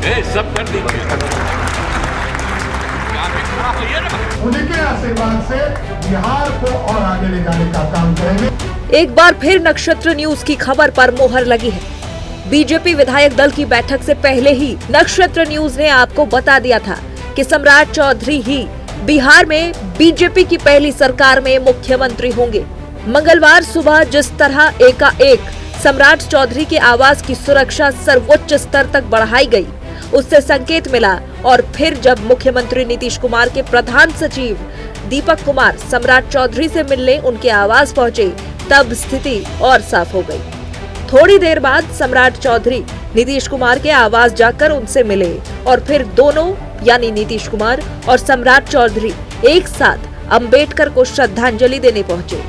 सब कर दीजिए। उन्हीं के आशीर्वाद से बिहार को और आगे ले जाने का काम करेंगे। एक बार फिर नक्षत्र न्यूज की खबर पर मोहर लगी है। बीजेपी विधायक दल की बैठक से पहले ही नक्षत्र न्यूज ने आपको बता दिया था कि सम्राट चौधरी ही बिहार में बीजेपी की पहली सरकार में मुख्यमंत्री होंगे। मंगलवार सुबह जिस तरह एकाएक सम्राट चौधरी के आवास की सुरक्षा सर्वोच्च स्तर तक बढ़ाई गई, उससे संकेत मिला। और फिर जब मुख्यमंत्री नीतीश कुमार के प्रधान सचिव दीपक कुमार सम्राट चौधरी से मिलने उनके आवास पहुंचे, तब स्थिति और साफ हो गई। थोड़ी देर बाद सम्राट चौधरी नीतीश कुमार के आवास जाकर उनसे मिले और फिर दोनों यानी नीतीश कुमार और सम्राट चौधरी एक साथ अंबेडकर को श्रद्धांजलि देने पहुंचे।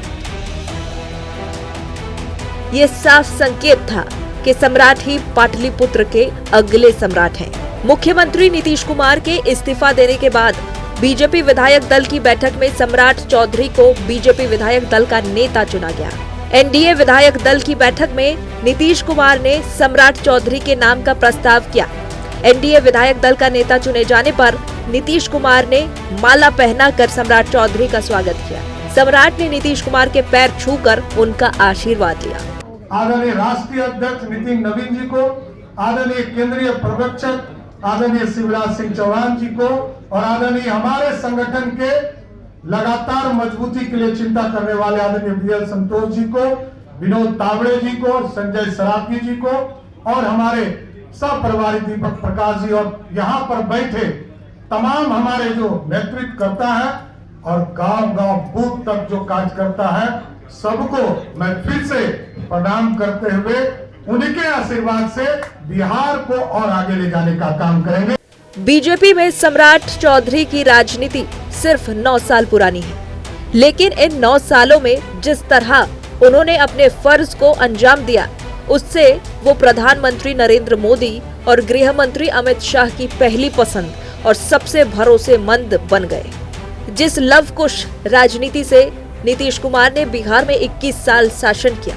ये साफ संकेत था कि सम्राट ही पाटलिपुत्र के अगले सम्राट हैं। मुख्यमंत्री नीतीश कुमार के इस्तीफा देने के बाद बीजेपी विधायक दल की बैठक में सम्राट चौधरी को बीजेपी विधायक दल का नेता चुना गया। एनडीए विधायक दल की बैठक में नीतीश कुमार ने सम्राट चौधरी के नाम का प्रस्ताव किया। एनडीए विधायक दल का नेता चुने जाने पर नीतीश कुमार ने माला पहनाकर सम्राट चौधरी का स्वागत किया। सम्राट ने नीतीश कुमार के पैर छूकर उनका आशीर्वाद लिया। आदरणीय राष्ट्रीय अध्यक्ष नितिन नवीन जी को, आदरणीय केंद्रीय पर्यवेक्षक आदरणीय शिवराज सिंह चौहान जी को और आदरणीय हमारे संगठन के लगातार मजबूती के लिए चिंता करने वाले आदरणीय बीएल संतोष जी को, विनोद तावड़े जी को, संजय सराफी जी को और हमारे सपरिवारी दीपक प्रकाश जी और यहाँ पर बैठे तमाम हमारे जो नेतृत्व करता है और गांव-गांव बूथ तक जो कार्य करता है, सबको मैं फिर से प्रणाम करते हुए उन्हीं के आशीर्वाद से बिहार को और आगे ले जाने का काम करेंगे। बीजेपी में सम्राट चौधरी की राजनीति सिर्फ 9 साल पुरानी है, लेकिन इन 9 सालों में जिस तरह उन्होंने अपने फर्ज को अंजाम दिया, उससे वो प्रधानमंत्री नरेंद्र मोदी और गृह मंत्री अमित शाह की पहली पसंद और सबसे भरोसेमंद बन गए। जिस लवकुश राजनीति से नीतीश कुमार ने बिहार में 21 साल शासन किया,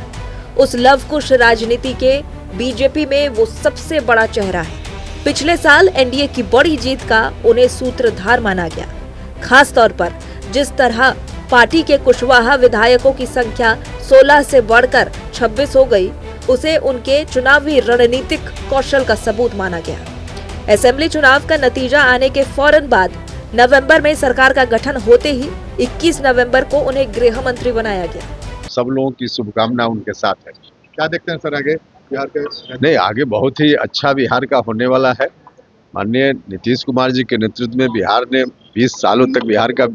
उस लवकुश राजनीति के बीजेपी में वो सबसे बड़ा चेहरा है। पिछले साल एनडीए की बड़ी जीत का उन्हें सूत्रधार माना गया। खास तौर पर जिस तरह पार्टी के कुशवाहा विधायकों की संख्या 16 से बढ़कर 26 हो गई, उसे उनके चुनावी रणनीतिक कौशल का सबूत माना गया। असेंबली चुनाव का नतीजा आने के फौरन बाद नवंबर में सरकार का गठन होते ही 21 नवंबर को उन्हें गृह मंत्री बनाया गया। सब लोगों की शुभकामना उनके साथ है। क्या देखते हैं सर आगे बिहार के? नहीं, आगे बहुत ही अच्छा बिहार का होने वाला है। माननीय नीतीश कुमार जी के नेतृत्व में बिहार ने 20 सालों तक बिहार का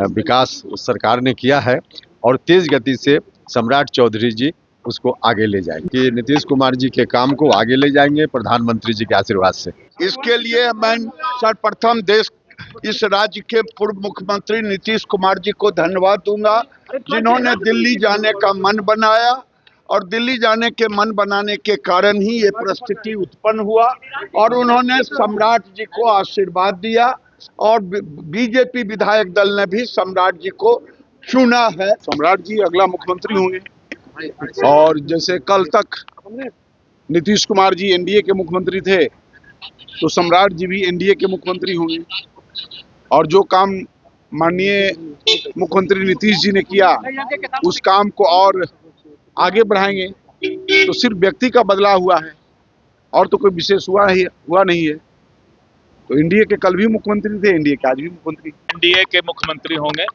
विकास उस सरकार ने किया है और तेज गति से सम्राट चौधरी जी उसको आगे ले जाएंगे कि नीतीश कुमार जी के काम को आगे ले जाएंगे प्रधानमंत्री जी के आशीर्वाद से। इसके लिए मैं सर्वप्रथम इस राज्य के पूर्व मुख्यमंत्री नीतीश कुमार जी को धन्यवाद दूंगा, जिन्होंने दिल्ली जाने का मन बनाया और दिल्ली जाने के मन बनाने के कारण ही ये परिस्थिति उत्पन्न हुआ और उन्होंने सम्राट जी को आशीर्वाद दिया और बीजेपी विधायक दल ने भी सम्राट जी को चुना है। सम्राट जी अगला मुख्यमंत्री होंगे और जैसे कल तक नीतीश कुमार जी एनडीए के मुख्यमंत्री थे, तो सम्राट जी भी एनडीए के मुख्यमंत्री होंगे और जो काम माननीय मुख्यमंत्री नीतीश जी ने किया उस काम को और आगे बढ़ाएंगे। तो सिर्फ व्यक्ति का बदलाव हुआ है और तो कोई विशेष हुआ नहीं है। तो एनडीए के कल भी मुख्यमंत्री थे, एनडीए के आज भी मुख्यमंत्री। एनडीए के मुख्यमंत्री होंगे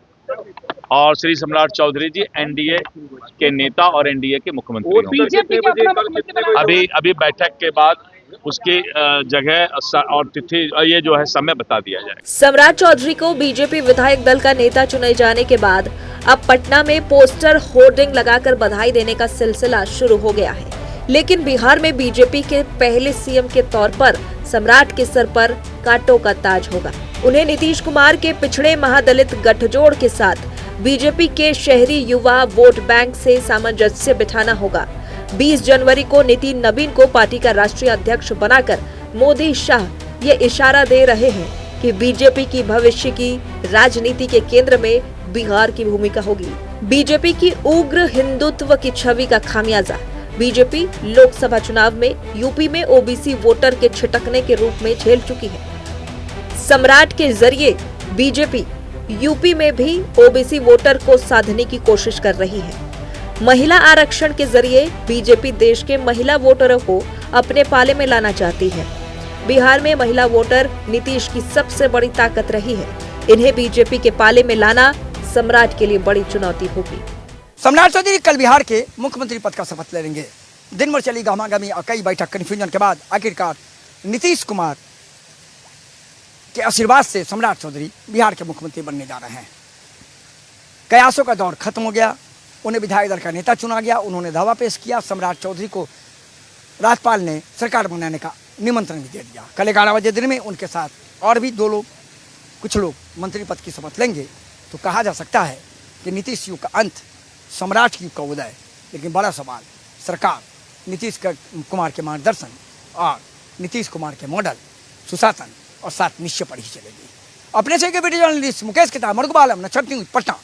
और श्री सम्राट चौधरी जी एनडीए के नेता और एनडीए के मुख्यमंत्री होंगे। अभी बैठक के बाद उसकी जगह और तिथि ये जो है समय बता दिया जाए। सम्राट चौधरी को बीजेपी विधायक दल का नेता चुने जाने के बाद अब पटना में पोस्टर होर्डिंग लगाकर बधाई देने का सिलसिला शुरू हो गया है। लेकिन बिहार में बीजेपी के पहले सीएम के तौर पर सम्राट के सर पर कांटों का ताज होगा। उन्हें नीतीश कुमार के पिछड़े महादलित गठजोड़ के साथ बीजेपी के शहरी युवा वोट बैंक से सामंजस्य बिठाना होगा। 20 जनवरी को नितिन नवीन को पार्टी का राष्ट्रीय अध्यक्ष बनाकर मोदी शाह ये इशारा दे रहे हैं कि बीजेपी की भविष्य की राजनीति के केंद्र में बिहार की भूमिका होगी। बीजेपी की उग्र हिंदुत्व की छवि का खामियाजा बीजेपी लोकसभा चुनाव में यूपी में ओबीसी वोटर के छिटकने के रूप में झेल चुकी है। सम्राट के जरिए बीजेपी यूपी में भी ओबीसी वोटर को साधने की कोशिश कर रही है। महिला आरक्षण के जरिए बीजेपी देश के महिला वोटरों को अपने पाले में लाना चाहती है। बिहार में महिला वोटर नीतीश की सबसे बड़ी ताकत रही है। इन्हें बीजेपी के पाले में लाना सम्राट के लिए बड़ी चुनौती होगी। सम्राट चौधरी कल बिहार के मुख्यमंत्री पद का शपथ लेंगे। दिन भर चली गहमागहमी और कई बैठक कन्फ्यूजन के बाद आखिरकार नीतीश कुमार के आशीर्वाद से सम्राट चौधरी बिहार के मुख्यमंत्री बनने जा रहे हैं। कयासों का दौर खत्म हो गया। उन्हें विधायक दल का नेता चुना गया। उन्होंने दावा पेश किया। सम्राट चौधरी को राज्यपाल ने सरकार बनाने का निमंत्रण भी दे दिया। कल 11 बजे दिन में उनके साथ और भी कुछ लोग मंत्री पद की शपथ लेंगे। तो कहा जा सकता है कि नीतीश युग का अंत, सम्राट युग का उदय। लेकिन बड़ा सवाल, सरकार नीतीश कुमार के मार्गदर्शन और नीतीश कुमार के मॉडल, सुशासन और साथ निश्चय पर ही चलेगी। अपने से वीडियो जर्नलिस्ट मुकेश के साथ मरगुबा आलम, नक्षत्र न्यूज़, पटना।